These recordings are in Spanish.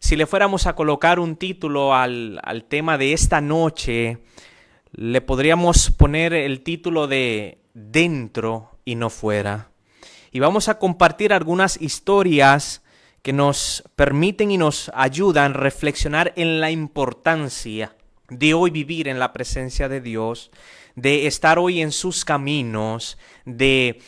Si le fuéramos a colocar un título al tema de esta noche, le podríamos poner el título de Dentro y no fuera. Y vamos a compartir algunas historias que nos permiten y nos ayudan a reflexionar en la importancia de hoy vivir en la presencia de Dios, de estar hoy en sus caminos, de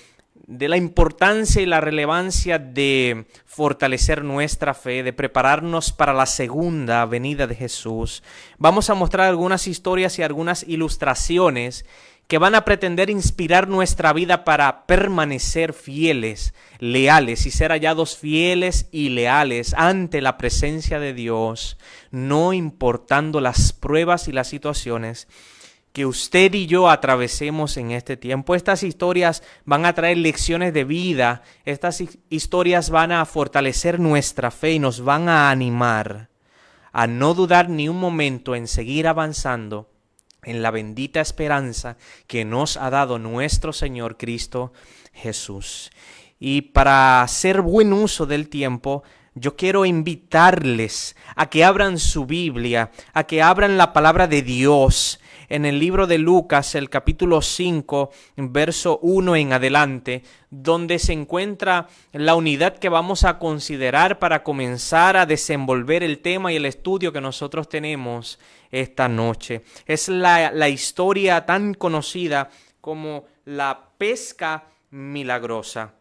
la importancia y la relevancia de fortalecer nuestra fe, de prepararnos para la segunda venida de Jesús. Vamos a mostrar algunas historias y algunas ilustraciones que van a pretender inspirar nuestra vida para permanecer fieles, leales y ser hallados fieles y leales ante la presencia de Dios, no importando las pruebas y las situaciones que usted y yo atravesemos en este tiempo. Estas historias van a traer lecciones de vida, estas historias van a fortalecer nuestra fe y nos van a animar a no dudar ni un momento en seguir avanzando en la bendita esperanza que nos ha dado nuestro Señor Cristo Jesús. Y para hacer buen uso del tiempo, yo quiero invitarles a que abran su Biblia, a que abran la palabra de Dios en el libro de Lucas, el capítulo 5, verso 1 en adelante, donde se encuentra la unidad que vamos a considerar para comenzar a desenvolver el tema y el estudio que nosotros tenemos esta noche. Es la historia tan conocida como la pesca milagrosa.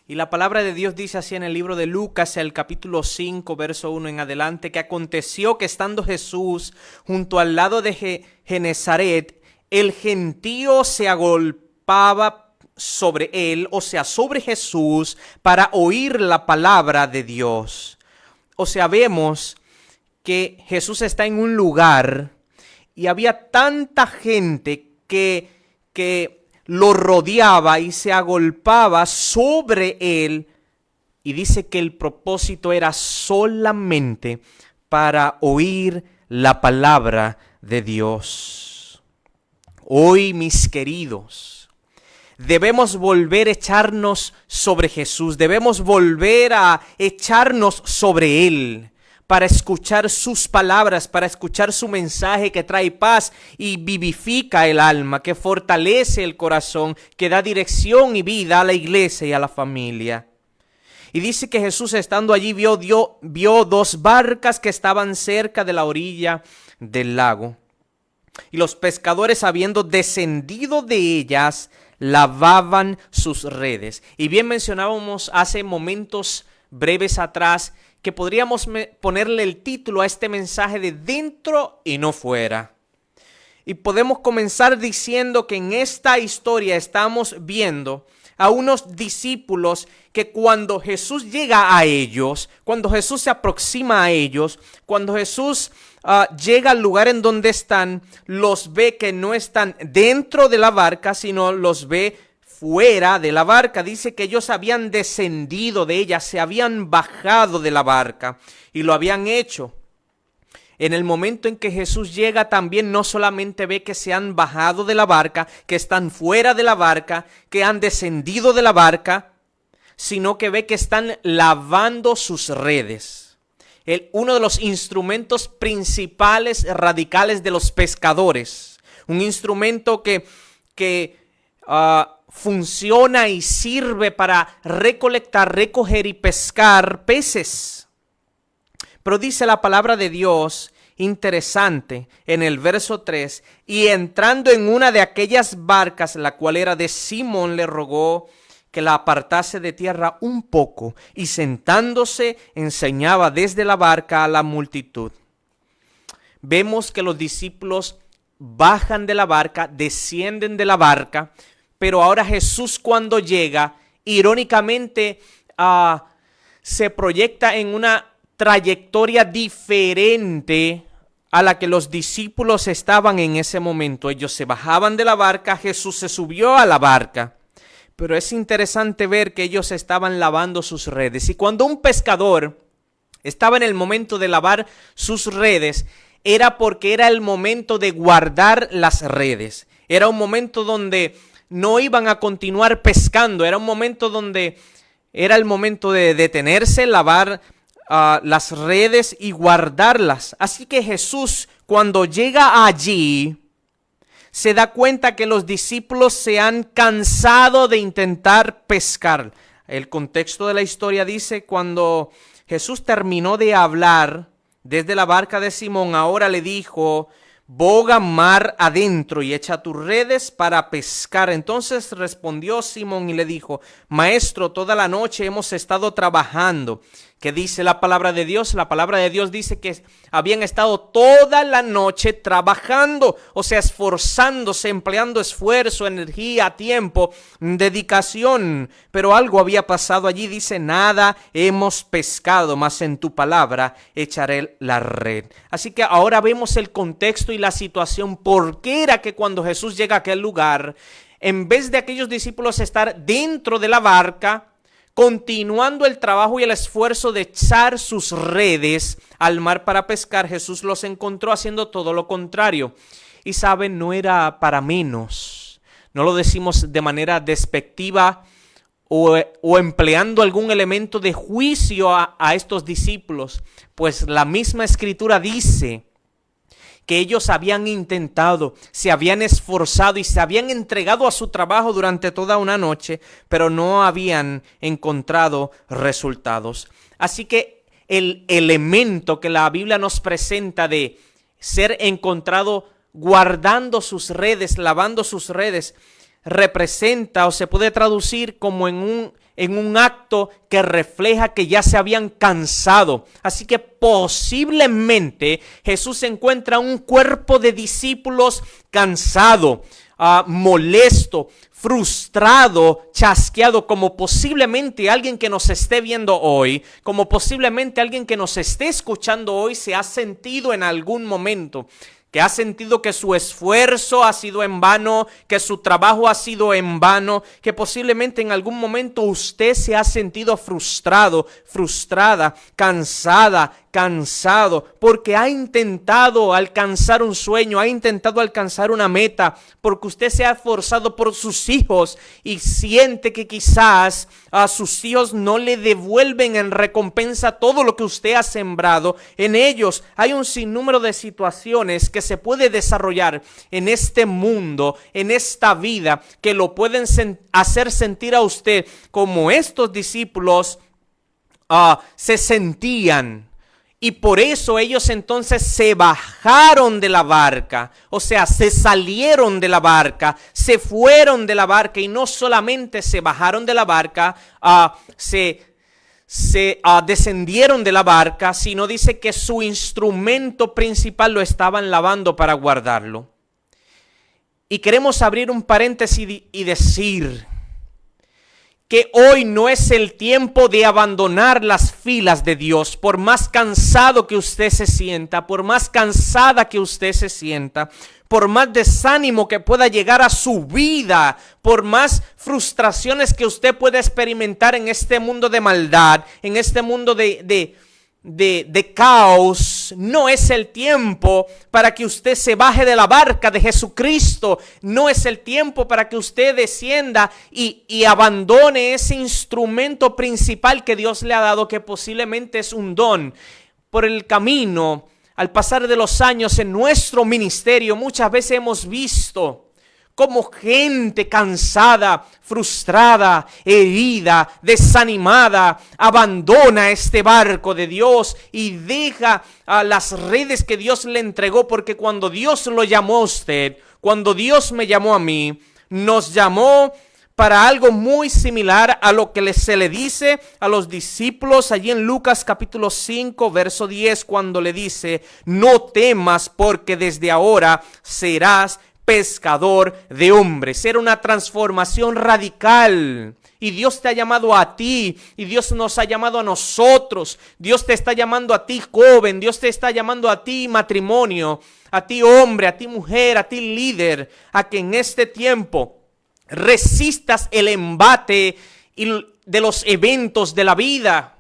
Y la palabra de Dios dice así en el libro de Lucas, el capítulo 5, verso 1 en adelante, que aconteció que estando Jesús junto al lado de Genezaret, el gentío se agolpaba sobre él, o sea, sobre Jesús, para oír la palabra de Dios. O sea, vemos que Jesús está en un lugar y había tanta gente que lo rodeaba y se agolpaba sobre él, y dice que el propósito era solamente para oír la palabra de Dios. Hoy, mis queridos, debemos volver a echarnos sobre Jesús, debemos volver a echarnos sobre él, para escuchar sus palabras, para escuchar su mensaje que trae paz y vivifica el alma, que fortalece el corazón, que da dirección y vida a la iglesia y a la familia. Y dice que Jesús, estando allí, vio dos barcas que estaban cerca de la orilla del lago. Y los pescadores, habiendo descendido de ellas, lavaban sus redes. Y bien mencionábamos hace momentos breves atrás que podríamos ponerle el título a este mensaje de Dentro y no fuera. Y podemos comenzar diciendo que en esta historia estamos viendo a unos discípulos que cuando Jesús llega a ellos, cuando Jesús se aproxima a ellos, cuando Jesús llega al lugar en donde están, los ve que no están dentro de la barca, sino los ve fuera de la barca. Dice que ellos habían descendido de ella, se habían bajado de la barca y lo habían hecho. En el momento en que Jesús llega, también no solamente ve que se han bajado de la barca, que están fuera de la barca, que han descendido de la barca, sino que ve que están lavando sus redes. Uno de los instrumentos principales, radicales de los pescadores, un instrumento que funciona y sirve para recolectar, recoger y pescar peces. Pero dice la palabra de Dios, interesante, en el verso 3, y entrando en una de aquellas barcas, la cual era de Simón, le rogó que la apartase de tierra un poco, y sentándose enseñaba desde la barca a la multitud. Vemos que los discípulos bajan de la barca, descienden de la barca, pero ahora Jesús, cuando llega, irónicamente se proyecta en una trayectoria diferente a la que los discípulos estaban en ese momento. Ellos se bajaban de la barca, Jesús se subió a la barca. Pero es interesante ver que ellos estaban lavando sus redes. Y cuando un pescador estaba en el momento de lavar sus redes, era porque era el momento de guardar las redes. Era un momento donde no iban a continuar pescando. Era un momento donde era el momento de detenerse, lavar las redes y guardarlas. Así que Jesús, cuando llega allí, se da cuenta que los discípulos se han cansado de intentar pescar. El contexto de la historia dice, cuando Jesús terminó de hablar desde la barca de Simón, ahora le dijo: boga mar adentro y echa tus redes para pescar. Entonces respondió Simón y le dijo: Maestro, toda la noche hemos estado trabajando. ¿Qué dice la palabra de Dios? La palabra de Dios dice que habían estado toda la noche trabajando, o sea, esforzándose, empleando esfuerzo, energía, tiempo, dedicación. Pero algo había pasado allí. Dice: nada hemos pescado, mas en tu palabra echaré la red. Así que ahora vemos el contexto y la situación. ¿Por qué era que cuando Jesús llega a aquel lugar, en vez de aquellos discípulos estar dentro de la barca, continuando el trabajo y el esfuerzo de echar sus redes al mar para pescar, Jesús los encontró haciendo todo lo contrario? Y saben, no era para menos. No lo decimos de manera despectiva o empleando algún elemento de juicio a estos discípulos, pues la misma Escritura dice que ellos habían intentado, se habían esforzado y se habían entregado a su trabajo durante toda una noche, pero no habían encontrado resultados. Así que el elemento que la Biblia nos presenta de ser encontrado guardando sus redes, lavando sus redes, representa o se puede traducir como en un acto que refleja que ya se habían cansado. Así que posiblemente Jesús encuentra un cuerpo de discípulos cansado, molesto, frustrado, chasqueado, como posiblemente alguien que nos esté viendo hoy, como posiblemente alguien que nos esté escuchando hoy se ha sentido en algún momento. Que ha sentido que su esfuerzo ha sido en vano, que su trabajo ha sido en vano, que posiblemente en algún momento usted se ha sentido frustrado, frustrada, cansada, cansado, porque ha intentado alcanzar un sueño, ha intentado alcanzar una meta, porque usted se ha esforzado por sus hijos y siente que quizás a sus hijos no le devuelven en recompensa todo lo que usted ha sembrado en ellos. Hay un sinnúmero de situaciones que se puede desarrollar en este mundo, en esta vida, que lo pueden hacer sentir a usted como estos discípulos se sentían. Y por eso ellos entonces se bajaron de la barca, o sea, se salieron de la barca, se fueron de la barca, y no solamente se bajaron de la barca, descendieron de la barca, sino dice que su instrumento principal lo estaban lavando para guardarlo. Y queremos abrir un paréntesis y decir que hoy no es el tiempo de abandonar las filas de Dios. Por más cansado que usted se sienta, por más cansada que usted se sienta, por más desánimo que pueda llegar a su vida, por más frustraciones que usted pueda experimentar en este mundo de maldad, en este mundo de caos, no es el tiempo para que usted se baje de la barca de Jesucristo. No es el tiempo para que usted descienda y abandone ese instrumento principal que Dios le ha dado, que posiblemente es un don. Por el camino, al pasar de los años en nuestro ministerio, muchas veces hemos visto como gente cansada, frustrada, herida, desanimada, abandona este barco de Dios y deja las redes que Dios le entregó, porque cuando Dios lo llamó a usted, cuando Dios me llamó a mí, nos llamó para algo muy similar a lo que se le dice a los discípulos allí en Lucas capítulo 5, verso 10, cuando le dice: no temas, porque desde ahora serás pescador de hombres. Era una transformación radical. Y Dios te ha llamado a ti, y Dios nos ha llamado a nosotros. Dios te está llamando a ti, joven. Dios te está llamando a ti, matrimonio, a ti, hombre, a ti, mujer, a ti, líder, a que en este tiempo resistas el embate de los eventos de la vida,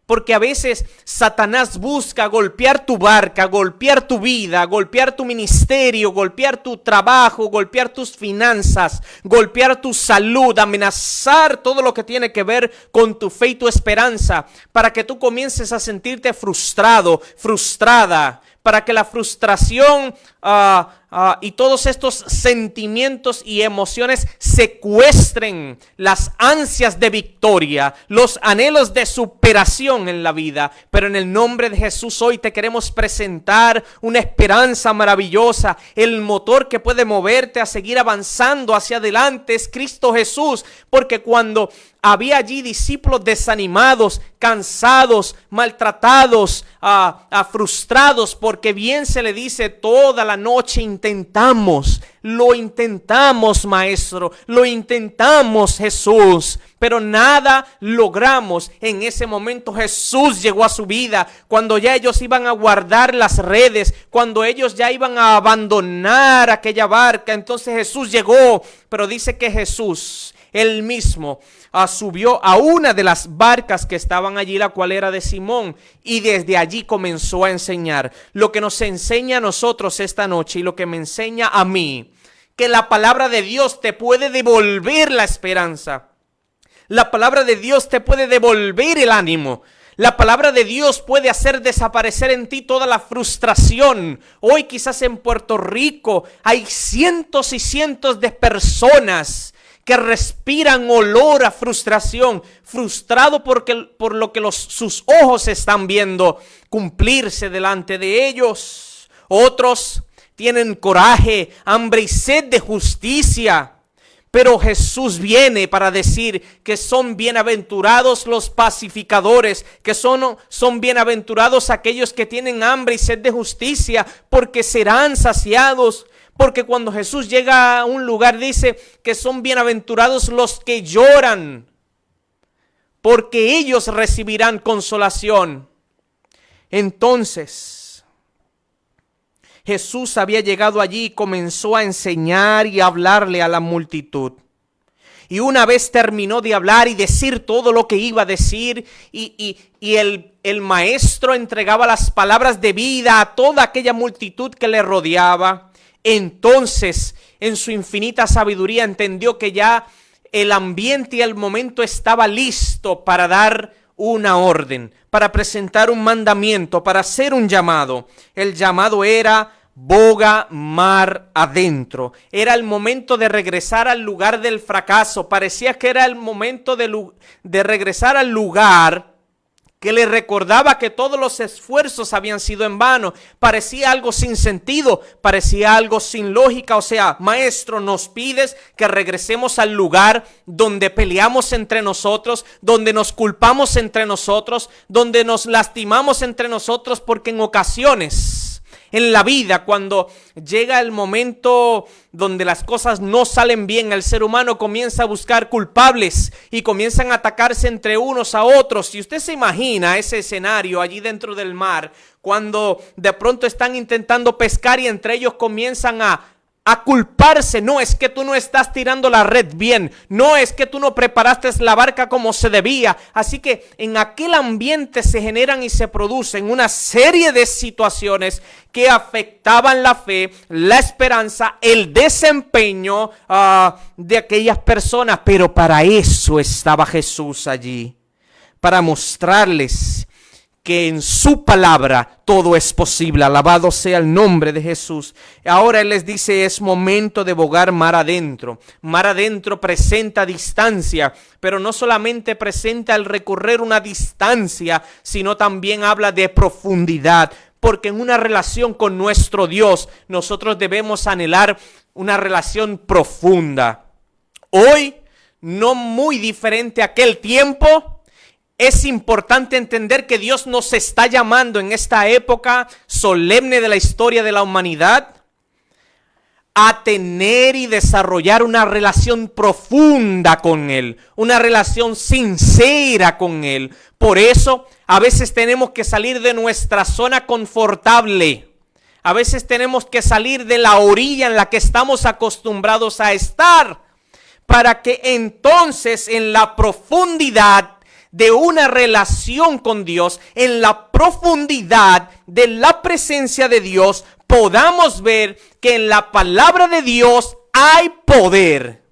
Porque a veces Satanás busca golpear tu barca, golpear tu vida, golpear tu ministerio, golpear tu trabajo, golpear tus finanzas, golpear tu salud, amenazar todo lo que tiene que ver con tu fe y tu esperanza, para que tú comiences a sentirte frustrado, frustrada, para que la frustración y todos estos sentimientos y emociones secuestren las ansias de victoria, los anhelos de superación en la vida. Pero en el nombre de Jesús hoy te queremos presentar una esperanza maravillosa. El motor que puede moverte a seguir avanzando hacia adelante es Cristo Jesús, porque cuando había allí discípulos desanimados, cansados, maltratados, frustrados, porque bien se le dice toda la noche lo intentamos, Maestro, lo intentamos, Jesús, pero nada logramos. En ese momento Jesús llegó a su vida, cuando ya ellos iban a guardar las redes, cuando ellos ya iban a abandonar aquella barca. Entonces Jesús llegó, pero dice que Jesús, él mismo, subió a una de las barcas que estaban allí, la cual era de Simón, y desde allí comenzó a enseñar. Lo que nos enseña a nosotros esta noche y lo que me enseña a mí, que la palabra de Dios te puede devolver la esperanza. La palabra de Dios te puede devolver el ánimo. La palabra de Dios puede hacer desaparecer en ti toda la frustración. Hoy quizás en Puerto Rico hay cientos y cientos de personas que respiran olor a frustración, frustrado por lo que sus ojos están viendo cumplirse delante de ellos. Otros tienen coraje, hambre y sed de justicia. Pero Jesús viene para decir que son bienaventurados los pacificadores, que son bienaventurados aquellos que tienen hambre y sed de justicia, porque serán saciados. Porque cuando Jesús llega a un lugar dice que son bienaventurados los que lloran, porque ellos recibirán consolación. Entonces, Jesús había llegado allí y comenzó a enseñar y a hablarle a la multitud. Y una vez terminó de hablar y decir todo lo que iba a decir, y el maestro entregaba las palabras de vida a toda aquella multitud que le rodeaba. Entonces, en su infinita sabiduría, entendió que ya el ambiente y el momento estaba listo para dar una orden, para presentar un mandamiento, para hacer un llamado. El llamado era: boga mar adentro. Era el momento de regresar al lugar del fracaso. Parecía que era el momento de regresar al lugar que le recordaba que todos los esfuerzos habían sido en vano. Parecía algo sin sentido, parecía algo sin lógica. O sea, Maestro, nos pides que regresemos al lugar donde peleamos entre nosotros, donde nos culpamos entre nosotros, donde nos lastimamos entre nosotros, porque en ocasiones en la vida, cuando llega el momento donde las cosas no salen bien, el ser humano comienza a buscar culpables y comienzan a atacarse entre unos a otros. Y usted se imagina ese escenario allí dentro del mar, cuando de pronto están intentando pescar y entre ellos comienzan a culparse. No, es que tú no estás tirando la red bien. No, es que tú no preparaste la barca como se debía. Así que en aquel ambiente se generan y se producen una serie de situaciones que afectaban la fe, la esperanza, el desempeño de aquellas personas. Pero para eso estaba Jesús allí, para mostrarles que en su palabra todo es posible. Alabado sea el nombre de Jesús. Ahora Él les dice: es momento de bogar mar adentro. Mar adentro presenta distancia, pero no solamente presenta el recorrer una distancia, sino también habla de profundidad. Porque en una relación con nuestro Dios, nosotros debemos anhelar una relación profunda. Hoy, no muy diferente a aquel tiempo, es importante entender que Dios nos está llamando en esta época solemne de la historia de la humanidad a tener y desarrollar una relación profunda con Él, una relación sincera con Él. Por eso, a veces tenemos que salir de nuestra zona confortable. A veces tenemos que salir de la orilla en la que estamos acostumbrados a estar, para que entonces en la profundidad de una relación con Dios, en la profundidad de la presencia de Dios, podamos ver que en la palabra de Dios hay poder.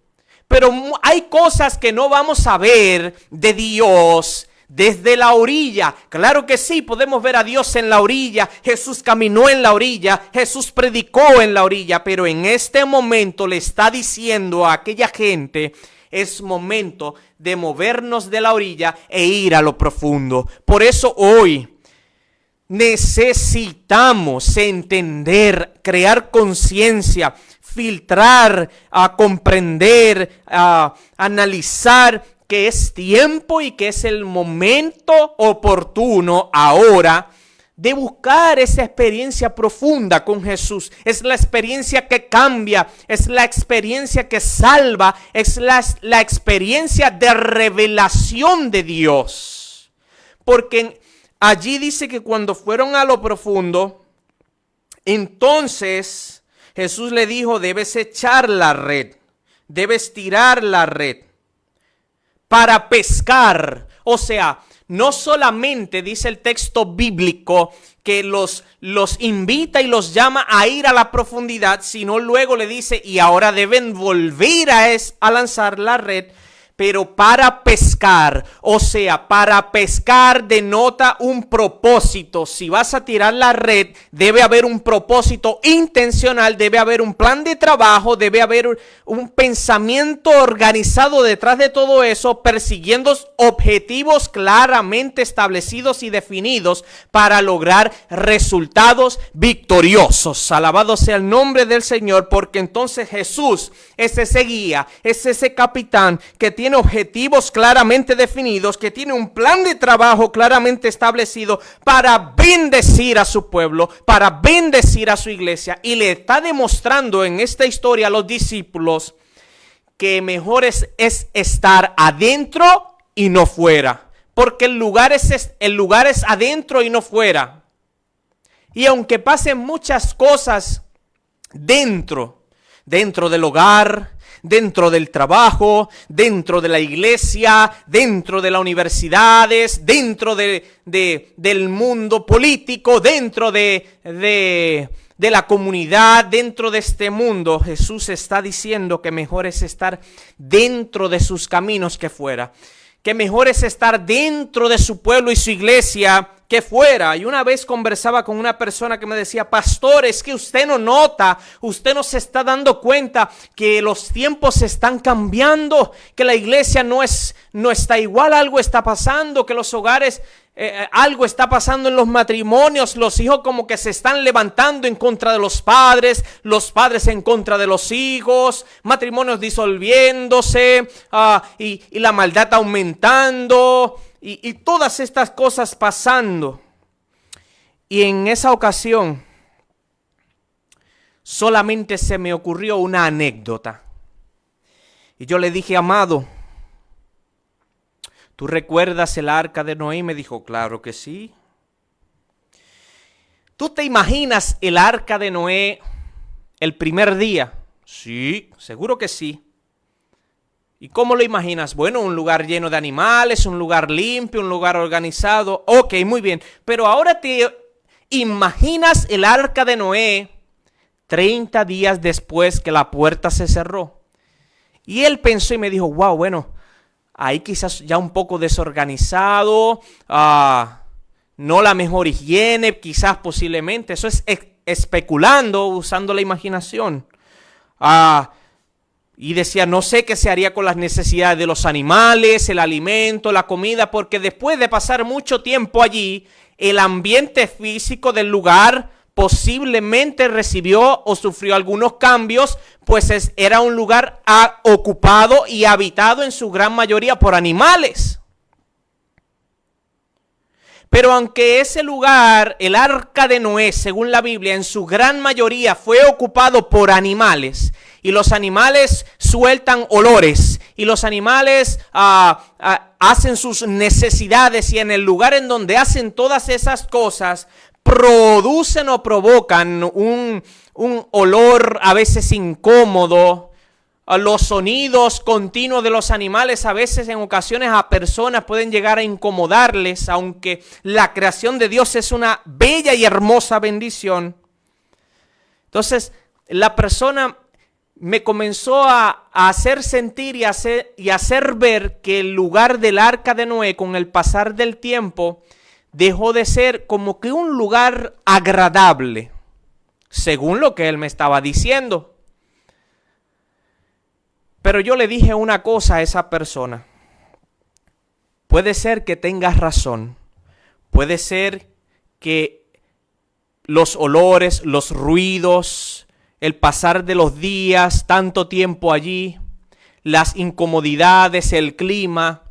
Pero hay cosas que no vamos a ver de Dios desde la orilla. Claro que sí, podemos ver a Dios en la orilla. Jesús caminó en la orilla, Jesús predicó en la orilla, pero en este momento le está diciendo a aquella gente: es momento de movernos de la orilla e ir a lo profundo. Por eso hoy necesitamos entender, crear conciencia, filtrar, comprender, analizar que es tiempo y que es el momento oportuno ahora de buscar esa experiencia profunda con Jesús. Es la experiencia que cambia, es la experiencia que salva, es la experiencia de revelación de Dios. Porque allí dice que cuando fueron a lo profundo, entonces Jesús le dijo: debes echar la red, debes tirar la red para pescar. O sea, no solamente dice el texto bíblico que los invita y los llama a ir a la profundidad, sino luego le dice: y ahora deben volver a lanzar la red, pero para pescar. O sea, para pescar denota un propósito. Si vas a tirar la red, debe haber un propósito intencional, debe haber un plan de trabajo, debe haber un pensamiento organizado detrás de todo eso, persiguiendo objetivos claramente establecidos y definidos para lograr resultados victoriosos. Alabado sea el nombre del Señor, porque entonces Jesús es ese guía, es ese capitán que tiene objetivos claramente definidos, que tiene un plan de trabajo claramente establecido para bendecir a su pueblo, para bendecir a su iglesia, y le está demostrando en esta historia a los discípulos que mejor es estar adentro y no fuera, porque el lugar es adentro y no fuera. Y aunque pasen muchas cosas dentro del hogar, dentro del trabajo, dentro de la iglesia, dentro de las universidades, dentro del mundo político, dentro de la comunidad, dentro de este mundo, Jesús está diciendo que mejor es estar dentro de sus caminos que fuera. Que mejor es estar dentro de su pueblo y su iglesia que fuera. Y una vez conversaba con una persona que me decía: pastor, es que usted no nota, usted no se está dando cuenta que los tiempos se están cambiando, que la iglesia no está igual, algo está pasando, que los hogares, algo está pasando en los matrimonios, los hijos como que se están levantando en contra de los padres en contra de los hijos, matrimonios disolviéndose, y la maldad aumentando, y todas estas cosas pasando. Y en esa ocasión solamente se me ocurrió una anécdota. Y yo le dije: amado, ¿tú recuerdas el arca de Noé? Y me dijo: claro que sí. ¿Tú te imaginas el arca de Noé el primer día? Sí, seguro que sí. ¿Y cómo lo imaginas? Bueno, un lugar lleno de animales, un lugar limpio, un lugar organizado. Ok, muy bien. Pero ahora te imaginas el arca de Noé 30 días después que la puerta se cerró. Y él pensó y me dijo: wow, bueno, ahí quizás ya un poco desorganizado, no la mejor higiene, quizás posiblemente. Eso es especulando, usando la imaginación. Y decía: no sé qué se haría con las necesidades de los animales, el alimento, la comida, porque después de pasar mucho tiempo allí, el ambiente físico del lugar posiblemente recibió o sufrió algunos cambios, pues era un lugar ocupado y habitado en su gran mayoría por animales. Pero aunque ese lugar, el arca de Noé, según la Biblia, en su gran mayoría fue ocupado por animales, y los animales sueltan olores, y los animales hacen sus necesidades, y en el lugar en donde hacen todas esas cosas, producen o provocan un olor a veces incómodo, Los sonidos continuos de los animales a veces en ocasiones a personas pueden llegar a incomodarles, aunque la creación de Dios es una bella y hermosa bendición. Entonces la persona me comenzó a hacer sentir y hacer ver que el lugar del arca de Noé con el pasar del tiempo dejó de ser como que un lugar agradable, según lo que él me estaba diciendo. Pero yo le dije una cosa a esa persona. Puede ser que tengas razón. Puede ser que los olores, los ruidos, el pasar de los días, tanto tiempo allí, las incomodidades, el clima,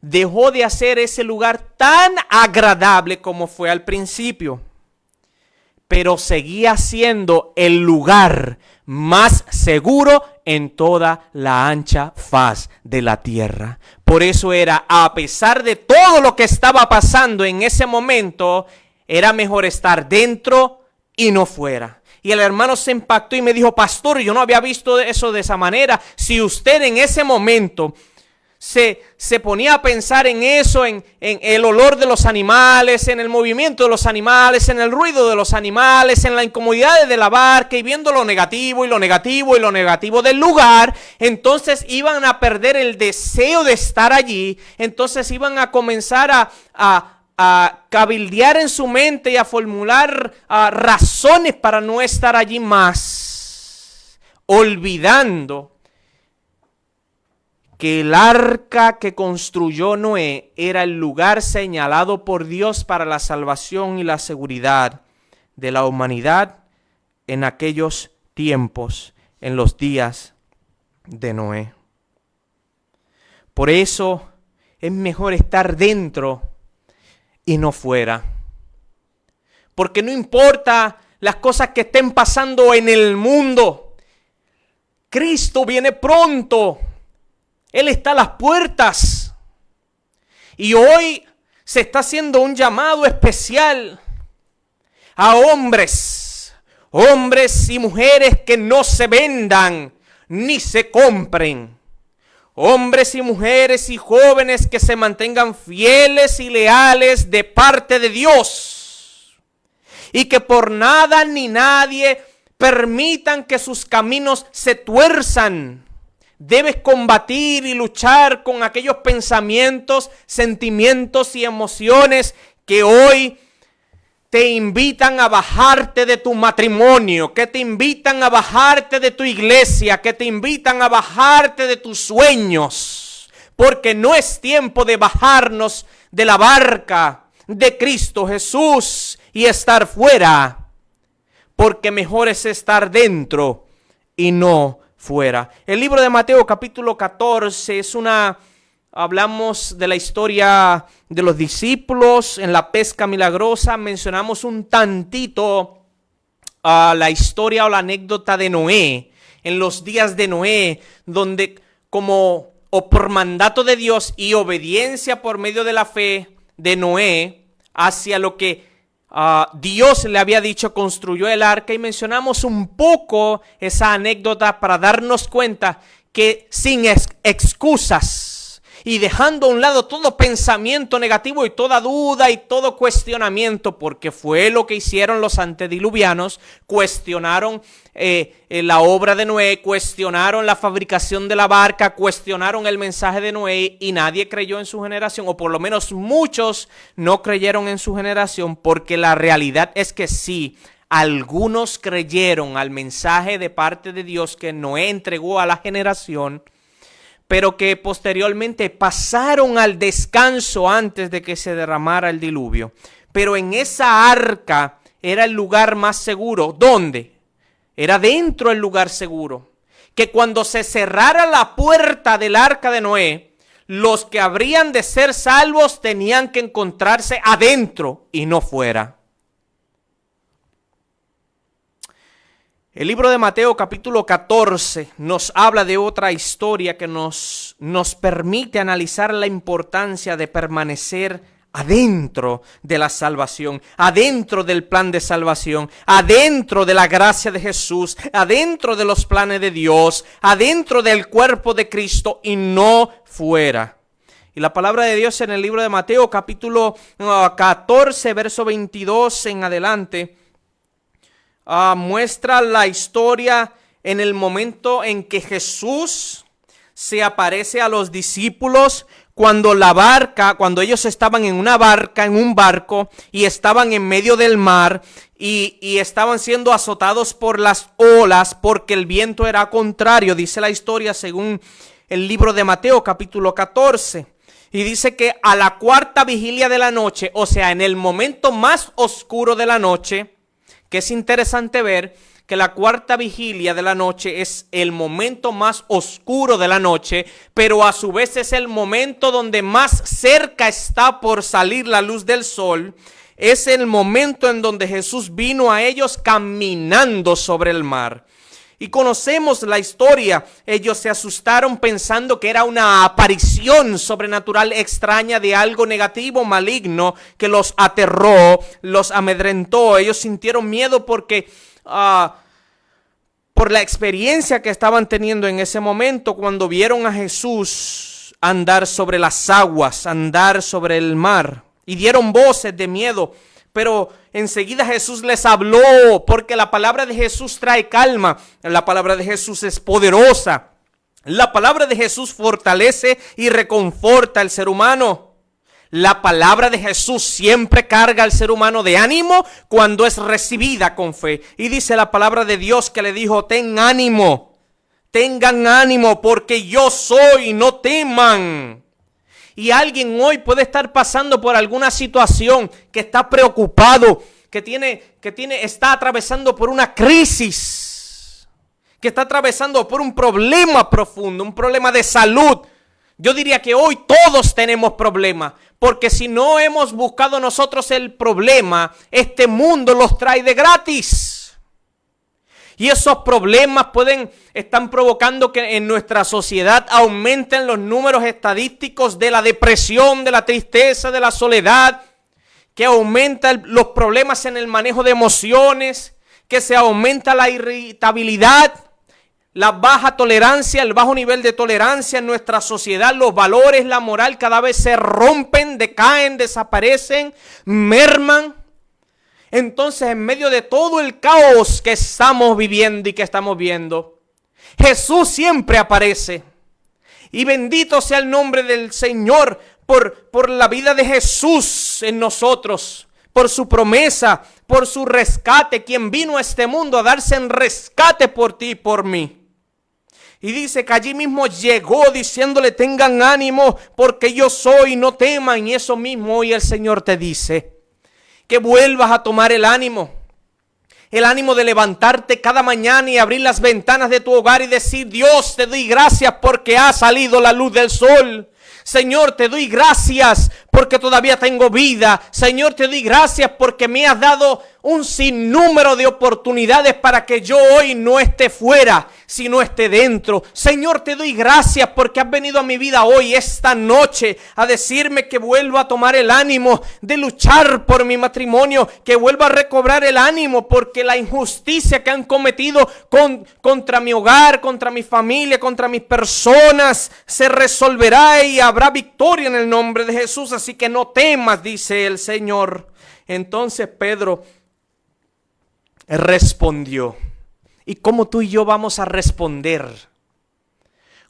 dejó de hacer ese lugar tan agradable como fue al principio. Pero seguía siendo el lugar más seguro en toda la ancha faz de la tierra. Por eso era, a pesar de todo lo que estaba pasando en ese momento, era mejor estar dentro y no fuera. Y el hermano se impactó y me dijo, pastor, yo no había visto eso de esa manera. Si usted en ese momento se ponía a pensar en eso, en el olor de los animales, en el movimiento de los animales, en el ruido de los animales, en la incomodidad de la barca y viendo lo negativo y lo negativo y lo negativo del lugar, entonces iban a perder el deseo de estar allí, entonces iban a comenzar a cabildear en su mente y a formular razones para no estar allí más, olvidando que el arca que construyó Noé era el lugar señalado por Dios para la salvación y la seguridad de la humanidad en aquellos tiempos, en los días de Noé. Por eso es mejor estar dentro y no fuera. Porque no importa las cosas que estén pasando en el mundo, Cristo viene pronto. Él está a las puertas. Y hoy se está haciendo un llamado especial a hombres y mujeres que no se vendan ni se compren. Hombres y mujeres y jóvenes que se mantengan fieles y leales de parte de Dios. Y que por nada ni nadie permitan que sus caminos se tuerzan. Debes combatir y luchar con aquellos pensamientos, sentimientos y emociones que hoy te invitan a bajarte de tu matrimonio, que te invitan a bajarte de tu iglesia, que te invitan a bajarte de tus sueños. Porque no es tiempo de bajarnos de la barca de Cristo Jesús y estar fuera. Porque mejor es estar dentro y no fuera. El libro de Mateo capítulo 14 hablamos de la historia de los discípulos en la pesca milagrosa. Mencionamos un tantito la historia o la anécdota de Noé, en los días de Noé, donde por mandato de Dios y obediencia por medio de la fe de Noé hacia lo que Dios le había dicho, construyó el arca, y mencionamos un poco esa anécdota para darnos cuenta que sin excusas y dejando a un lado todo pensamiento negativo y toda duda y todo cuestionamiento, porque fue lo que hicieron los antediluvianos, cuestionaron la obra de Noé, cuestionaron la fabricación de la barca, cuestionaron el mensaje de Noé y nadie creyó en su generación, o por lo menos muchos no creyeron en su generación, porque la realidad es que sí, algunos creyeron al mensaje de parte de Dios que Noé entregó a la generación, pero que posteriormente pasaron al descanso antes de que se derramara el diluvio. Pero en esa arca era el lugar más seguro. ¿Dónde? Era dentro el lugar seguro. Que cuando se cerrara la puerta del arca de Noé, los que habrían de ser salvos tenían que encontrarse adentro y no fuera. El libro de Mateo capítulo 14 nos habla de otra historia que nos permite analizar la importancia de permanecer adentro de la salvación, adentro del plan de salvación, adentro de la gracia de Jesús, adentro de los planes de Dios, adentro del cuerpo de Cristo y no fuera. Y la palabra de Dios en el libro de Mateo, capítulo 14, verso 22 en adelante, muestra la historia en el momento en que Jesús se aparece a los discípulos cuando ellos estaban en una barca, en un barco, y estaban en medio del mar y estaban siendo azotados por las olas porque el viento era contrario, dice la historia según el libro de Mateo, capítulo 14. Y dice que a la cuarta vigilia de la noche, o sea, en el momento más oscuro de la noche, que es interesante ver que la cuarta vigilia de la noche es el momento más oscuro de la noche, pero a su vez es el momento donde más cerca está por salir la luz del sol. Es el momento en donde Jesús vino a ellos caminando sobre el mar. Y conocemos la historia. Ellos se asustaron pensando que era una aparición sobrenatural extraña de algo negativo, maligno, que los aterró, los amedrentó. Ellos sintieron miedo porque por la experiencia que estaban teniendo en ese momento cuando vieron a Jesús andar sobre las aguas, andar sobre el mar, y dieron voces de miedo. Pero enseguida Jesús les habló, porque la palabra de Jesús trae calma, la palabra de Jesús es poderosa, la palabra de Jesús fortalece y reconforta al ser humano. La palabra de Jesús siempre carga al ser humano de ánimo cuando es recibida con fe. Y dice la palabra de Dios que le dijo: ten ánimo, tengan ánimo, porque yo soy, no teman. Y alguien hoy puede estar pasando por alguna situación, que está preocupado, está atravesando por una crisis, que está atravesando por un problema profundo, un problema de salud. Yo diría que hoy todos tenemos problemas, porque si no hemos buscado nosotros el problema, este mundo los trae de gratis. Y esos problemas están provocando que en nuestra sociedad aumenten los números estadísticos de la depresión, de la tristeza, de la soledad, que aumentan los problemas en el manejo de emociones, que se aumenta la irritabilidad, la baja tolerancia, el bajo nivel de tolerancia en nuestra sociedad. Los valores, la moral cada vez se rompen, decaen, desaparecen, merman. Entonces, en medio de todo el caos que estamos viviendo y que estamos viendo, Jesús siempre aparece. Y bendito sea el nombre del Señor por la vida de Jesús en nosotros, por su promesa, por su rescate, quien vino a este mundo a darse en rescate por ti y por mí. Y dice que allí mismo llegó diciéndole: tengan ánimo, porque yo soy, no teman. Y eso mismo hoy el Señor te dice, que vuelvas a tomar el ánimo de levantarte cada mañana y abrir las ventanas de tu hogar y decir: Dios, te doy gracias porque ha salido la luz del sol. Señor, te doy gracias porque todavía tengo vida. Señor, te doy gracias porque me has dado un sinnúmero de oportunidades para que yo hoy no esté fuera, sino esté dentro. Señor, te doy gracias porque has venido a mi vida hoy, esta noche, a decirme que vuelvo a tomar el ánimo de luchar por mi matrimonio, que vuelvo a recobrar el ánimo porque la injusticia que han cometido contra mi hogar, contra mi familia, contra mis personas, se resolverá y habrá victoria en el nombre de Jesús. Así que no temas, dice el Señor. Entonces Pedro respondió. ¿Y cómo tú y yo vamos a responder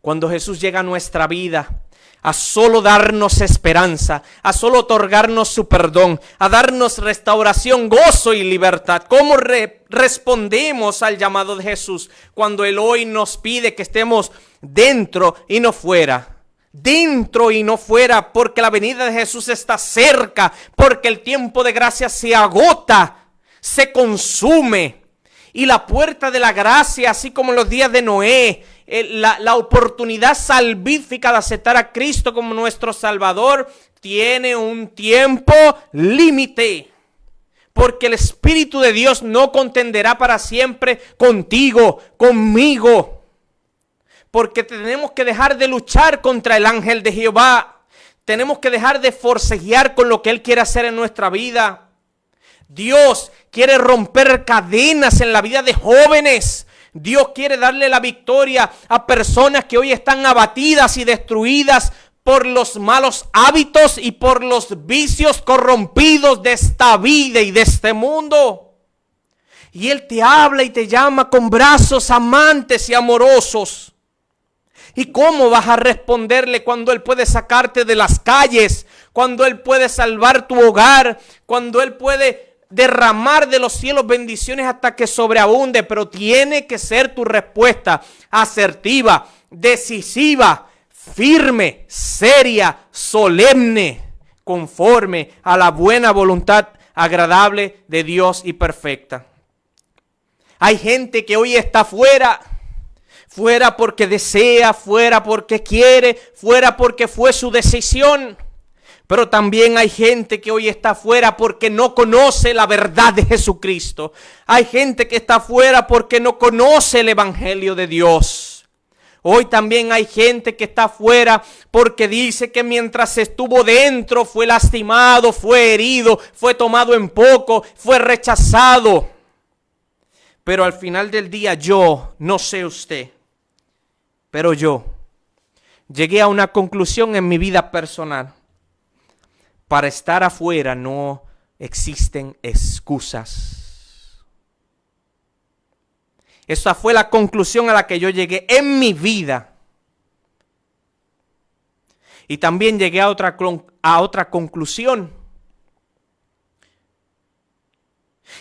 cuando Jesús llega a nuestra vida a solo darnos esperanza, a solo otorgarnos su perdón, a darnos restauración, gozo y libertad? ¿Cómo respondemos al llamado de Jesús cuando Él hoy nos pide que estemos dentro y no fuera? Dentro y no fuera, porque la venida de Jesús está cerca, porque el tiempo de gracia se agota, se consume, y la puerta de la gracia, así como en los días de Noé, la oportunidad salvífica de aceptar a Cristo como nuestro Salvador, tiene un tiempo límite, porque el Espíritu de Dios no contenderá para siempre contigo, conmigo. Porque tenemos que dejar de luchar contra el ángel de Jehová. Tenemos que dejar de forcejear con lo que Él quiere hacer en nuestra vida. Dios quiere romper cadenas en la vida de jóvenes. Dios quiere darle la victoria a personas que hoy están abatidas y destruidas por los malos hábitos y por los vicios corrompidos de esta vida y de este mundo. Y Él te habla y te llama con brazos amantes y amorosos. ¿Y cómo vas a responderle cuando Él puede sacarte de las calles? Cuando Él puede salvar tu hogar, cuando Él puede derramar de los cielos bendiciones hasta que sobreabunde, pero tiene que ser tu respuesta asertiva, decisiva, firme, seria, solemne, conforme a la buena voluntad agradable de Dios y perfecta. Hay gente que hoy está fuera porque desea, fuera porque quiere, fuera porque fue su decisión. Pero también hay gente que hoy está fuera porque no conoce la verdad de Jesucristo. Hay gente que está fuera porque no conoce el Evangelio de Dios. Hoy también hay gente que está fuera porque dice que mientras estuvo dentro fue lastimado, fue herido, fue tomado en poco, fue rechazado. Pero al final del día yo, no sé usted, pero yo llegué a una conclusión en mi vida personal. Para estar afuera no existen excusas. Esa fue la conclusión a la que yo llegué en mi vida. Y también llegué a otra conclusión.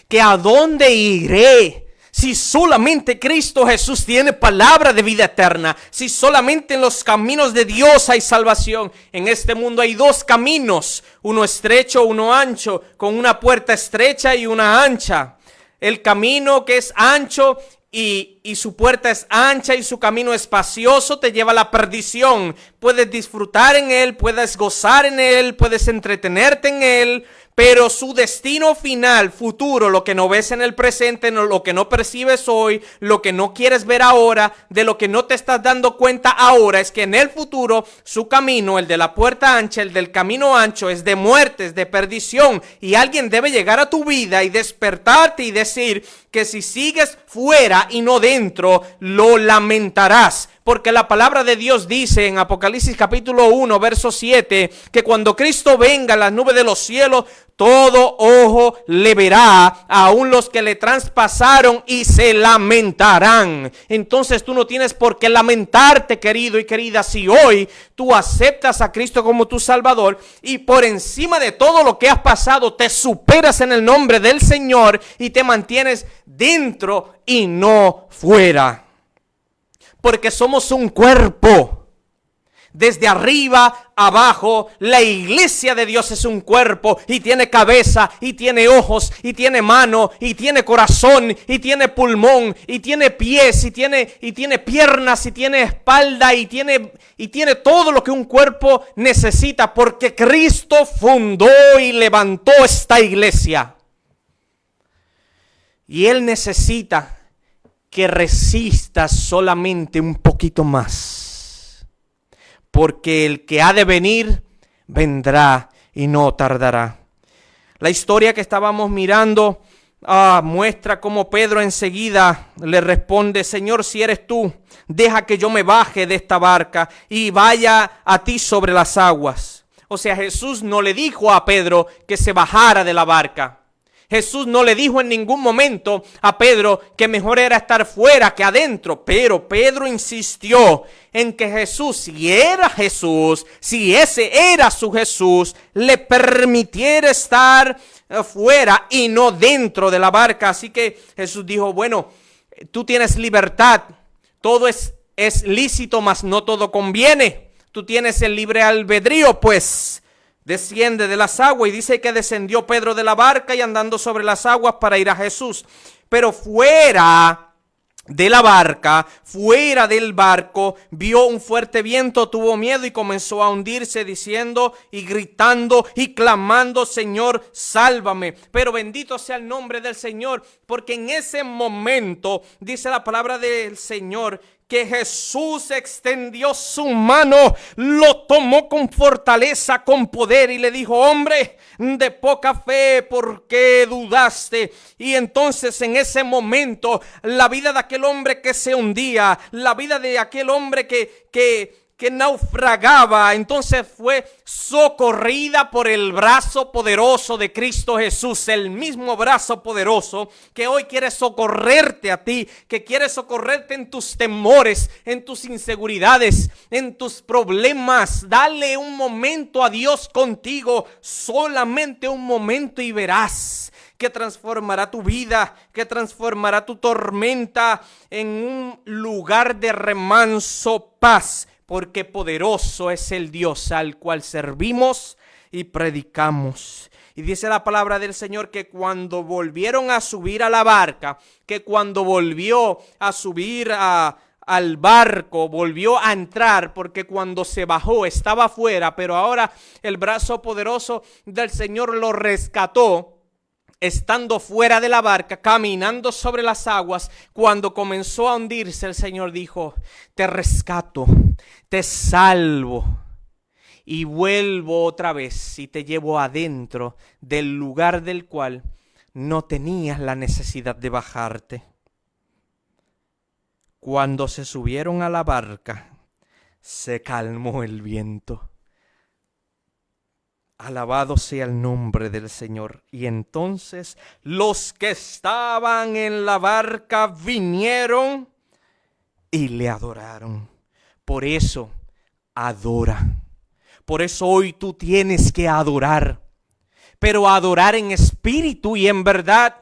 Que a dónde iré si solamente Cristo Jesús tiene palabra de vida eterna, si solamente en los caminos de Dios hay salvación. En este mundo hay dos caminos, uno estrecho, uno ancho, con una puerta estrecha y una ancha. El camino que es ancho y su puerta es ancha y su camino espacioso te lleva a la perdición. Puedes disfrutar en él, puedes gozar en él, puedes entretenerte en él, pero su destino final, futuro, lo que no ves en el presente, lo que no percibes hoy, lo que no quieres ver ahora, de lo que no te estás dando cuenta ahora, es que en el futuro su camino, el de la puerta ancha, el del camino ancho, es de muerte, es de perdición. Y alguien debe llegar a tu vida y despertarte y decir que si sigues fuera y no dentro, lo lamentarás. Porque la palabra de Dios dice en Apocalipsis capítulo 1, verso 7, que cuando Cristo venga en las nubes de los cielos, todo ojo le verá, aún los que le traspasaron, y se lamentarán. Entonces tú no tienes por qué lamentarte, querido y querida, si hoy tú aceptas a Cristo como tu Salvador y por encima de todo lo que has pasado, te superas en el nombre del Señor y te mantienes dentro y no fuera. Porque somos un cuerpo. Desde arriba abajo, la iglesia de Dios es un cuerpo y tiene cabeza y tiene ojos y tiene mano y tiene corazón y tiene pulmón y tiene pies y tiene piernas y tiene espalda y tiene todo lo que un cuerpo necesita, porque Cristo fundó y levantó esta iglesia. Y Él necesita que resistas solamente un poquito más, porque el que ha de venir, vendrá y no tardará. La historia que estábamos mirando muestra cómo Pedro enseguida le responde: Señor, si eres tú, deja que yo me baje de esta barca y vaya a ti sobre las aguas. O sea, Jesús no le dijo a Pedro que se bajara de la barca. Jesús no le dijo en ningún momento a Pedro que mejor era estar fuera que adentro, pero Pedro insistió en que Jesús, si era Jesús, si ese era su Jesús, le permitiera estar fuera y no dentro de la barca. Así que Jesús dijo: bueno, tú tienes libertad, todo es lícito, mas no todo conviene. Tú tienes el libre albedrío, pues desciende de las aguas. Y dice que descendió Pedro de la barca y andando sobre las aguas para ir a Jesús. Pero fuera de la barca, fuera del barco, vio un fuerte viento, tuvo miedo y comenzó a hundirse, diciendo y gritando y clamando: Señor, sálvame. Pero bendito sea el nombre del Señor, porque en ese momento dice la palabra del Señor que Jesús extendió su mano, lo tomó con fortaleza, con poder y le dijo: hombre de poca fe, ¿por qué dudaste? Y entonces en ese momento la vida de aquel hombre que se hundía, la vida de aquel hombre que naufragaba, entonces fue socorrida por el brazo poderoso de Cristo Jesús, el mismo brazo poderoso que hoy quiere socorrerte a ti, que quiere socorrerte en tus temores, en tus inseguridades, en tus problemas. Dale un momento a Dios contigo, solamente un momento, y verás que transformará tu vida, que transformará tu tormenta en un lugar de remanso paz. Porque poderoso es el Dios al cual servimos y predicamos. Y dice la palabra del Señor que cuando volvieron a subir a la barca, que cuando volvió a subir al barco, volvió a entrar, porque cuando se bajó estaba afuera, pero ahora el brazo poderoso del Señor lo rescató. Estando fuera de la barca, caminando sobre las aguas, cuando comenzó a hundirse, el Señor dijo: te rescato, te salvo y vuelvo otra vez y te llevo adentro del lugar del cual no tenías la necesidad de bajarte. Cuando se subieron a la barca, se calmó el viento. Alabado sea el nombre del Señor. Y entonces los que estaban en la barca vinieron y le adoraron. Por eso, adora. Por eso hoy tú tienes que adorar. Pero adorar en espíritu y en verdad.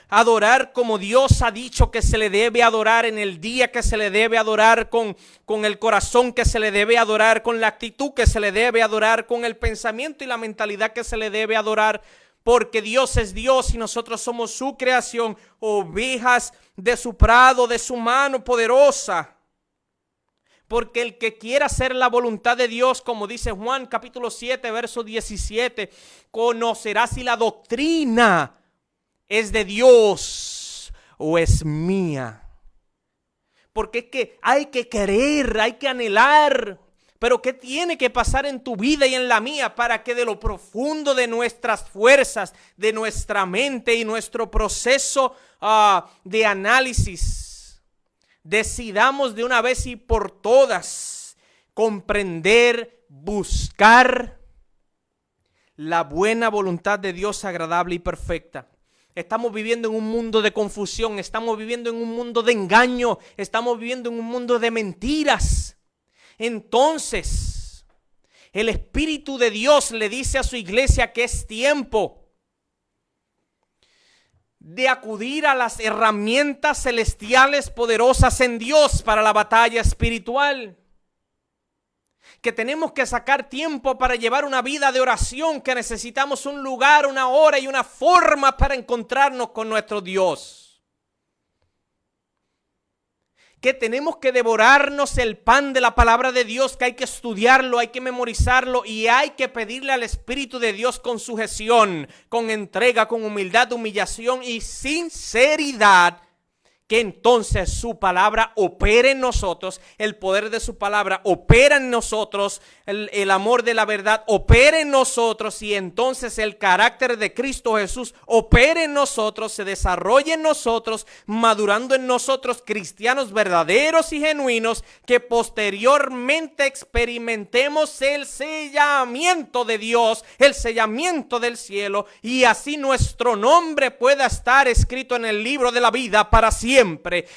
Adorar como Dios ha dicho que se le debe adorar, en el día que se le debe adorar, con el corazón que se le debe adorar, con la actitud que se le debe adorar, con el pensamiento y la mentalidad que se le debe adorar. Porque Dios es Dios y nosotros somos su creación, ovejas de su prado, de su mano poderosa. Porque el que quiera hacer la voluntad de Dios, como dice Juan capítulo 7, verso 17, conocerá si la doctrina es de Dios o es mía. Porque es que hay que querer, hay que anhelar. Pero ¿qué tiene que pasar en tu vida y en la mía para que de lo profundo de nuestras fuerzas, de nuestra mente y nuestro proceso de análisis, decidamos de una vez y por todas comprender, buscar la buena voluntad de Dios agradable y perfecta? Estamos viviendo en un mundo de confusión, estamos viviendo en un mundo de engaño, estamos viviendo en un mundo de mentiras. Entonces, el Espíritu de Dios le dice a su iglesia que es tiempo de acudir a las herramientas celestiales poderosas en Dios para la batalla espiritual. Que tenemos que sacar tiempo para llevar una vida de oración, que necesitamos un lugar, una hora y una forma para encontrarnos con nuestro Dios. Que tenemos que devorarnos el pan de la palabra de Dios, que hay que estudiarlo, hay que memorizarlo y hay que pedirle al Espíritu de Dios con sujeción, con entrega, con humildad, humillación y sinceridad. Que entonces su palabra opere en nosotros, el poder de su palabra opera en nosotros, el amor de la verdad opere en nosotros y entonces el carácter de Cristo Jesús opere en nosotros, se desarrolle en nosotros, madurando en nosotros cristianos verdaderos y genuinos, que posteriormente experimentemos el sellamiento de Dios, el sellamiento del cielo, y así nuestro nombre pueda estar escrito en el libro de la vida para siempre.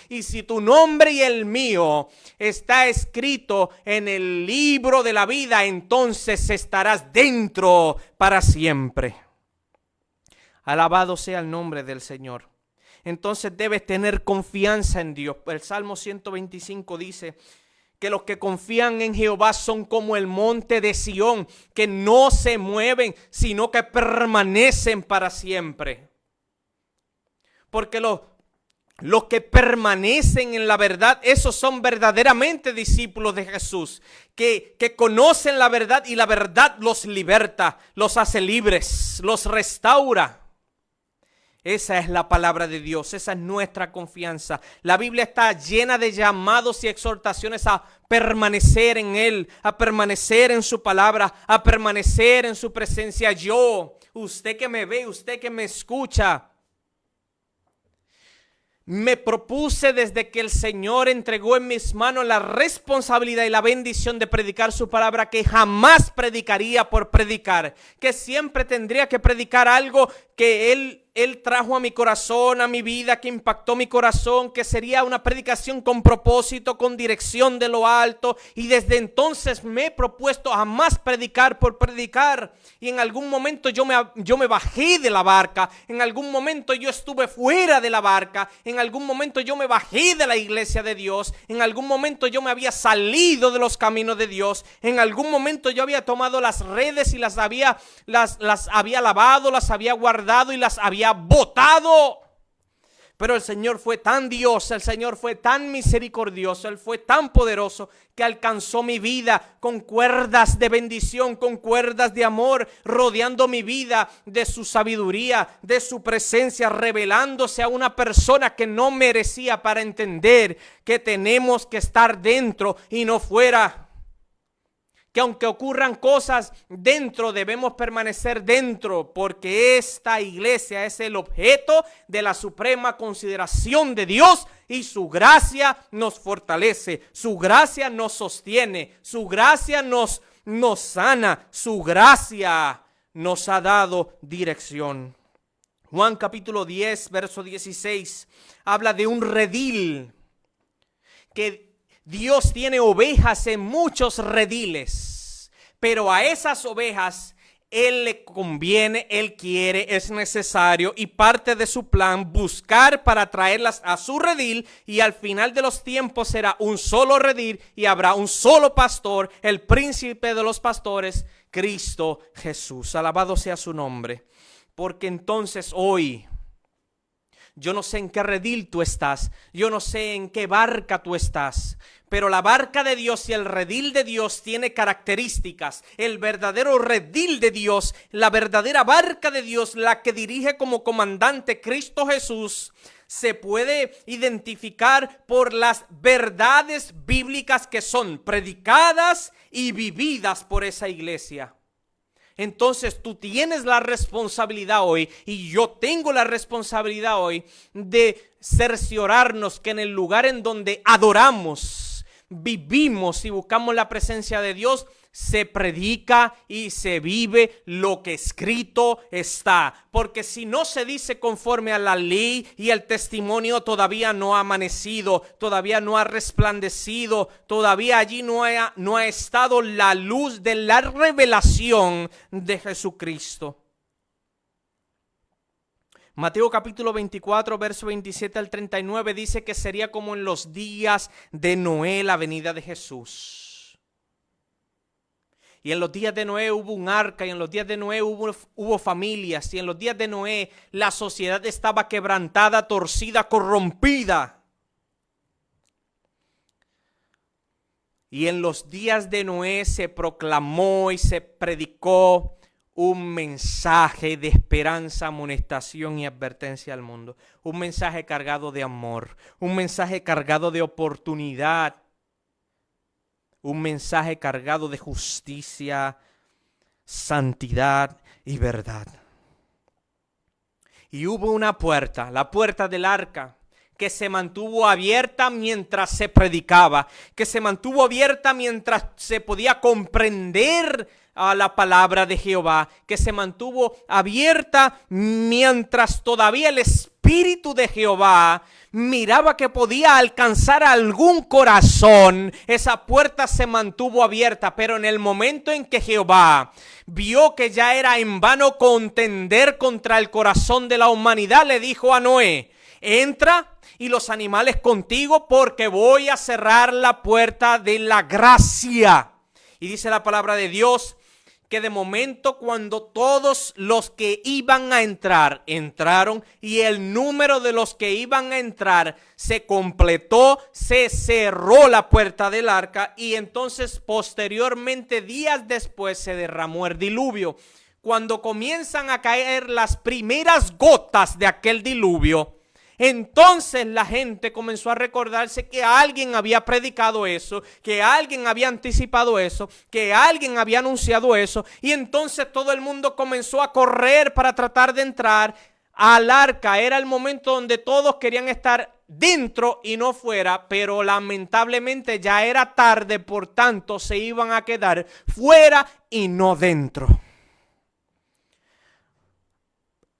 Y si tu nombre y el mío está escrito en el libro de la vida, entonces estarás dentro para siempre. Alabado sea el nombre del Señor. Entonces debes tener confianza en Dios. El Salmo 125 dice que los que confían en Jehová son como el monte de Sión, que no se mueven, sino que permanecen para siempre. Porque los que permanecen en la verdad, esos son verdaderamente discípulos de Jesús, que conocen la verdad y la verdad los liberta, los hace libres, los restaura. Esa es la palabra de Dios, esa es nuestra confianza. La Biblia está llena de llamados y exhortaciones a permanecer en Él, a permanecer en su palabra, a permanecer en su presencia. Yo, usted que me ve, usted que me escucha, me propuse desde que el Señor entregó en mis manos la responsabilidad y la bendición de predicar su palabra, que jamás predicaría por predicar, que siempre tendría que predicar algo que Él trajo a mi corazón, a mi vida, que impactó mi corazón, que sería una predicación con propósito, con dirección de lo alto. Y desde entonces me he propuesto jamás predicar por predicar. Y en algún momento yo me bajé de la barca, en algún momento yo estuve fuera de la barca, en algún momento yo me bajé de la iglesia de Dios, en algún momento yo me había salido de los caminos de Dios, en algún momento yo había tomado las redes y las había lavado, las había guardado y las había botado. Pero el Señor fue tan Dios, el Señor fue tan misericordioso, Él fue tan poderoso que alcanzó mi vida con cuerdas de bendición, con cuerdas de amor, rodeando mi vida de su sabiduría, de su presencia, revelándose a una persona que no merecía, para entender que tenemos que estar dentro y no fuera. Que aunque ocurran cosas dentro, debemos permanecer dentro, porque esta iglesia es el objeto de la suprema consideración de Dios, y su gracia nos fortalece, su gracia nos sostiene, su gracia nos sana, su gracia nos ha dado dirección. Juan capítulo 10, verso 16, habla de un redil, que Dios tiene ovejas en muchos rediles, pero a esas ovejas Él le conviene, Él quiere, es necesario y parte de su plan buscar para traerlas a su redil, y al final de los tiempos será un solo redil y habrá un solo pastor, el príncipe de los pastores, Cristo Jesús. Alabado sea su nombre, porque entonces hoy, yo no sé en qué redil tú estás, yo no sé en qué barca tú estás, pero la barca de Dios y el redil de Dios tiene características. El verdadero redil de Dios, la verdadera barca de Dios, la que dirige como comandante Cristo Jesús, se puede identificar por las verdades bíblicas que son predicadas y vividas por esa iglesia. Entonces tú tienes la responsabilidad hoy, y yo tengo la responsabilidad hoy, de cerciorarnos que en el lugar en donde adoramos, vivimos y buscamos la presencia de Dios, se predica y se vive lo que escrito está. Porque si no se dice conforme a la ley y el testimonio, todavía no ha amanecido, todavía no ha resplandecido, todavía allí no ha estado la luz de la revelación de Jesucristo. Mateo capítulo 24, verso 27 al 39 dice que sería como en los días de Noé la venida de Jesús. Y en los días de Noé hubo un arca, y en los días de Noé hubo familias, y en los días de Noé la sociedad estaba quebrantada, torcida, corrompida. Y en los días de Noé se proclamó y se predicó un mensaje de esperanza, amonestación y advertencia al mundo. Un mensaje cargado de amor, un mensaje cargado de oportunidad, un mensaje cargado de justicia, santidad y verdad. Y hubo una puerta, la puerta del arca, que se mantuvo abierta mientras se predicaba, que se mantuvo abierta mientras se podía comprender a la palabra de Jehová, que se mantuvo abierta mientras todavía el Espíritu de Jehová miraba que podía alcanzar a algún corazón. Esa puerta se mantuvo abierta, pero en el momento en que Jehová vio que ya era en vano contender contra el corazón de la humanidad, le dijo a Noé: entra y los animales contigo, porque voy a cerrar la puerta de la gracia. Y dice la palabra de Dios que de momento, cuando todos los que iban a entrar, entraron, y el número de los que iban a entrar se completó, se cerró la puerta del arca, y entonces posteriormente, días después, se derramó el diluvio. cuando comienzan a caer las primeras gotas de aquel diluvio, entonces la gente comenzó a recordarse que alguien había predicado eso, que alguien había anticipado eso, que alguien había anunciado eso, y entonces todo el mundo comenzó a correr para tratar de entrar al arca. Era el momento donde todos querían estar dentro y no fuera, pero lamentablemente ya era tarde, por tanto se iban a quedar fuera y no dentro.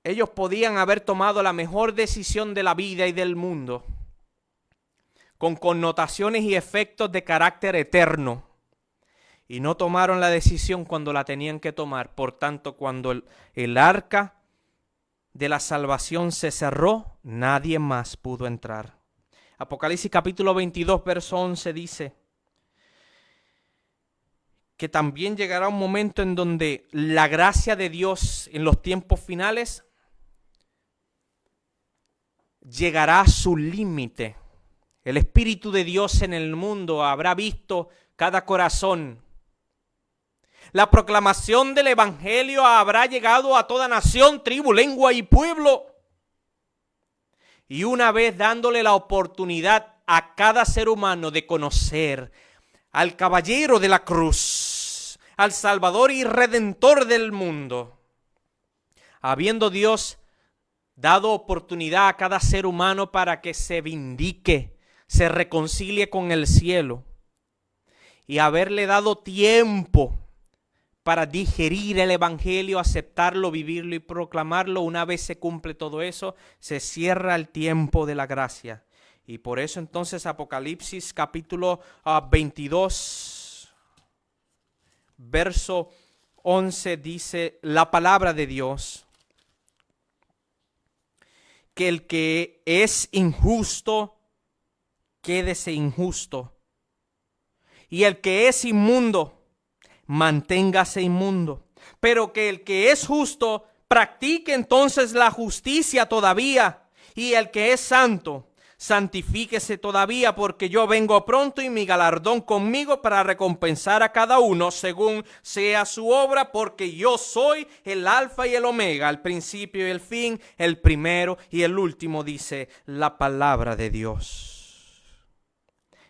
Ellos podían haber tomado la mejor decisión de la vida y del mundo, con connotaciones y efectos de carácter eterno, y no tomaron la decisión cuando la tenían que tomar. Por tanto, cuando el arca de la salvación se cerró, nadie más pudo entrar. Apocalipsis capítulo 22, verso 11 dice que también llegará un momento en donde la gracia de Dios en los tiempos finales llegará a su límite. El Espíritu de Dios en el mundo habrá visto cada corazón. La proclamación del Evangelio habrá llegado a toda nación, tribu, lengua y pueblo. Y una vez dándole la oportunidad a cada ser humano de conocer al caballero de la cruz, al Salvador y Redentor del mundo, habiendo Dios dado oportunidad a cada ser humano para que se vindique, se reconcilie con el cielo, y haberle dado tiempo para digerir el Evangelio, aceptarlo, vivirlo y proclamarlo. Una vez se cumple todo eso, se cierra el tiempo de la gracia. Y por eso entonces Apocalipsis capítulo 22, verso 11 dice la palabra de Dios: que el que es injusto, quédese injusto, y el que es inmundo, manténgase inmundo. Pero que el que es justo, practique entonces la justicia todavía, y el que es santo, santifíquese todavía, porque yo vengo pronto y mi galardón conmigo para recompensar a cada uno según sea su obra, porque yo soy el alfa y el omega, el principio y el fin, el primero y el último, dice la palabra de Dios.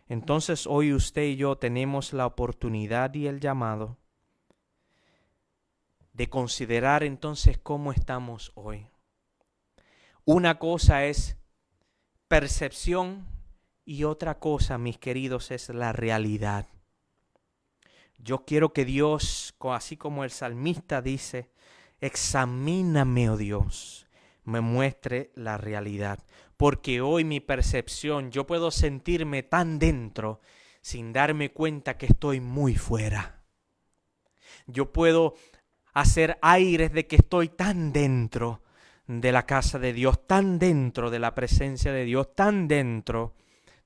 Entonces hoy usted y yo tenemos la oportunidad y el llamado de considerar entonces cómo estamos hoy. Una cosa es percepción y otra cosa, mis queridos, es la realidad. Yo quiero que Dios, así como el salmista dice, examíname, oh Dios, me muestre la realidad. Porque hoy mi percepción, yo puedo sentirme tan dentro sin darme cuenta que estoy muy fuera. Yo puedo hacer aires de que estoy tan dentro de la casa de Dios, tan dentro de la presencia de Dios, tan dentro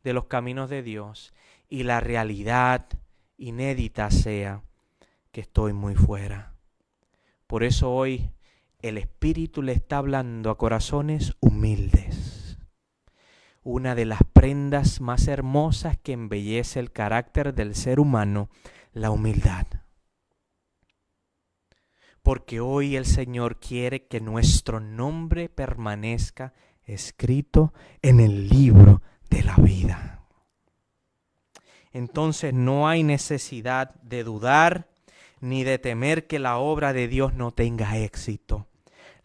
de los caminos de Dios, y la realidad inédita sea que estoy muy fuera. Por eso hoy el Espíritu le está hablando a corazones humildes. Una de las prendas más hermosas que embellece el carácter del ser humano, la humildad. Porque hoy el Señor quiere que nuestro nombre permanezca escrito en el libro de la vida. Entonces no hay necesidad de dudar ni de temer que la obra de Dios no tenga éxito.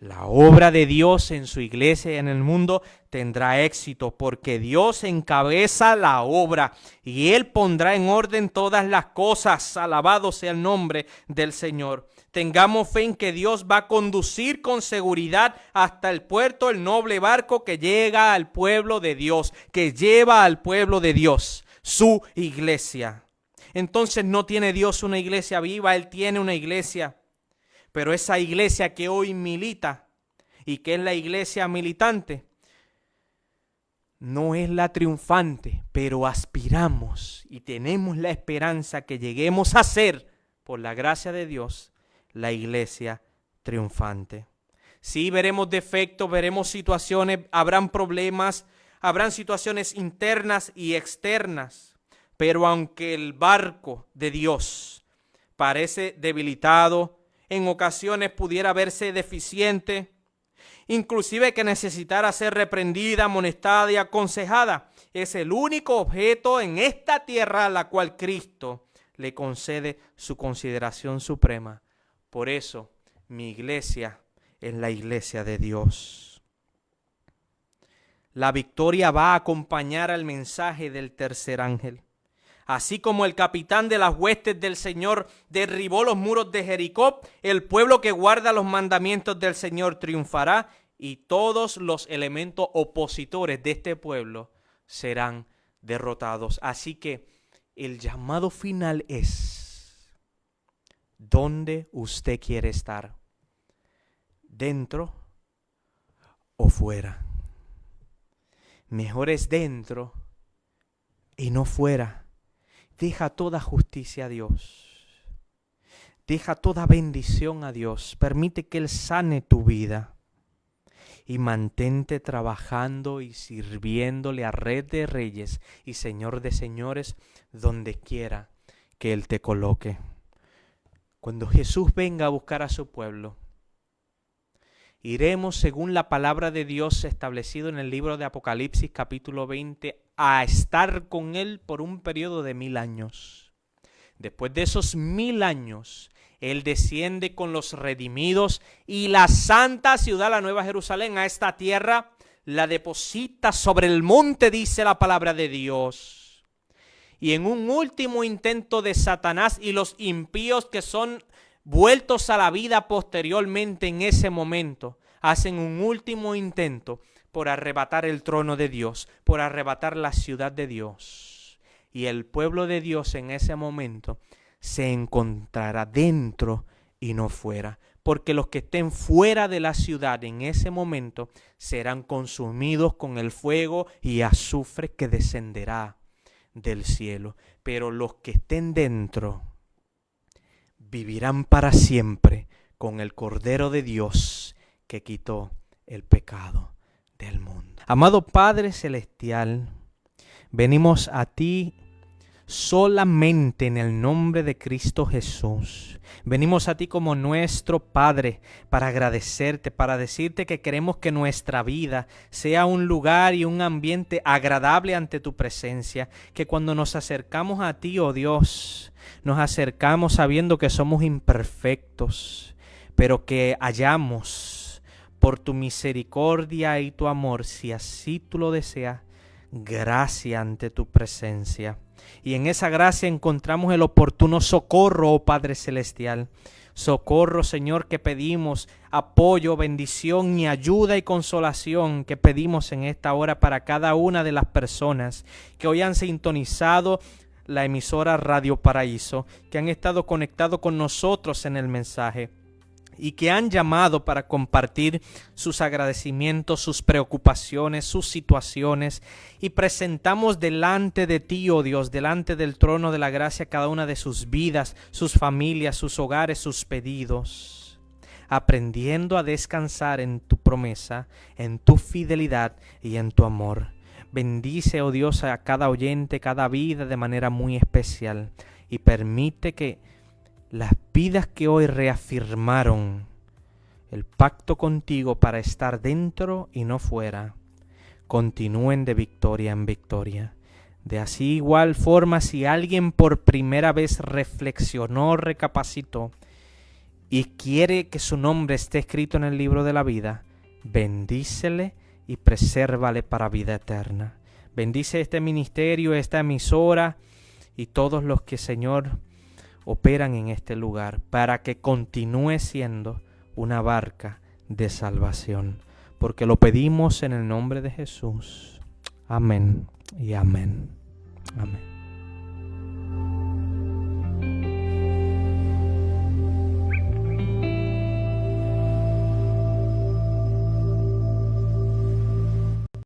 La obra de Dios en su iglesia y en el mundo tendrá éxito, porque Dios encabeza la obra y Él pondrá en orden todas las cosas. Alabado sea el nombre del Señor. Tengamos fe en que Dios va a conducir con seguridad hasta el puerto el noble barco que llega al pueblo de Dios, que lleva al pueblo de Dios, su iglesia. Entonces no tiene Dios una iglesia viva, Él tiene una iglesia. Pero esa iglesia que hoy milita y que es la iglesia militante, no es la triunfante, pero aspiramos y tenemos la esperanza que lleguemos a ser, por la gracia de Dios, la iglesia triunfante. Sí, veremos defectos, veremos situaciones, habrán problemas, habrán situaciones internas y externas, pero aunque el barco de Dios parece debilitado, en ocasiones pudiera verse deficiente, inclusive que necesitara ser reprendida, amonestada y aconsejada. Es el único objeto en esta tierra a la cual Cristo le concede su consideración suprema. Por eso, mi iglesia es la iglesia de Dios. La victoria va a acompañar al mensaje del tercer ángel. Así como el capitán de las huestes del Señor derribó los muros de Jericó, el pueblo que guarda los mandamientos del Señor triunfará y todos los elementos opositores de este pueblo serán derrotados. Así que el llamado final es: ¿dónde usted quiere estar? ¿Dentro o fuera? Mejor es dentro y no fuera. Deja toda justicia a Dios. Deja toda bendición a Dios. Permite que Él sane tu vida. Y mantente trabajando y sirviéndole a Rey de Reyes y Señor de Señores donde quiera que Él te coloque. Cuando Jesús venga a buscar a su pueblo, iremos según la palabra de Dios establecido en el libro de Apocalipsis capítulo 20 a estar con Él por un periodo de 1000 años. Después de esos 1000 años, Él desciende con los redimidos y la santa ciudad, la Nueva Jerusalén, a esta tierra, la deposita sobre el monte, dice la palabra de Dios. Y en un último intento de Satanás y los impíos que son vueltos a la vida posteriormente en ese momento, hacen un último intento por arrebatar el trono de Dios, por arrebatar la ciudad de Dios. Y el pueblo de Dios en ese momento se encontrará dentro y no fuera, porque los que estén fuera de la ciudad en ese momento serán consumidos con el fuego y azufre que descenderá del cielo. Pero los que estén dentro vivirán para siempre con el Cordero de Dios que quitó el pecado del mundo. Amado Padre Celestial, venimos a ti solamente en el nombre de Cristo Jesús. Venimos a ti como nuestro Padre para agradecerte, para decirte que queremos que nuestra vida sea un lugar y un ambiente agradable ante tu presencia, que cuando nos acercamos a ti, oh Dios, nos acercamos sabiendo que somos imperfectos, pero que hallamos por tu misericordia y tu amor, si así tú lo deseas, gracia ante tu presencia. Y en esa gracia encontramos el oportuno socorro, oh Padre Celestial. Socorro, Señor, que pedimos, apoyo, bendición y ayuda y consolación que pedimos en esta hora para cada una de las personas que hoy han sintonizado la emisora Radio Paraíso, que han estado conectados con nosotros en el mensaje y que han llamado para compartir sus agradecimientos, sus preocupaciones, sus situaciones, y presentamos delante de ti, oh Dios, delante del trono de la gracia, cada una de sus vidas, sus familias, sus hogares, sus pedidos, aprendiendo a descansar en tu promesa, en tu fidelidad y en tu amor. Bendice, oh Dios, a cada oyente, cada vida de manera muy especial, y permite que las vidas que hoy reafirmaron el pacto contigo para estar dentro y no fuera, continúen de victoria en victoria. De así igual forma, si alguien por primera vez reflexionó, recapacitó y quiere que su nombre esté escrito en el libro de la vida, bendícele y presérvale para vida eterna. Bendice este ministerio, esta emisora y todos los que, Señor, operan en este lugar, para que continúe siendo una barca de salvación, porque lo pedimos en el nombre de Jesús. Amén y amén.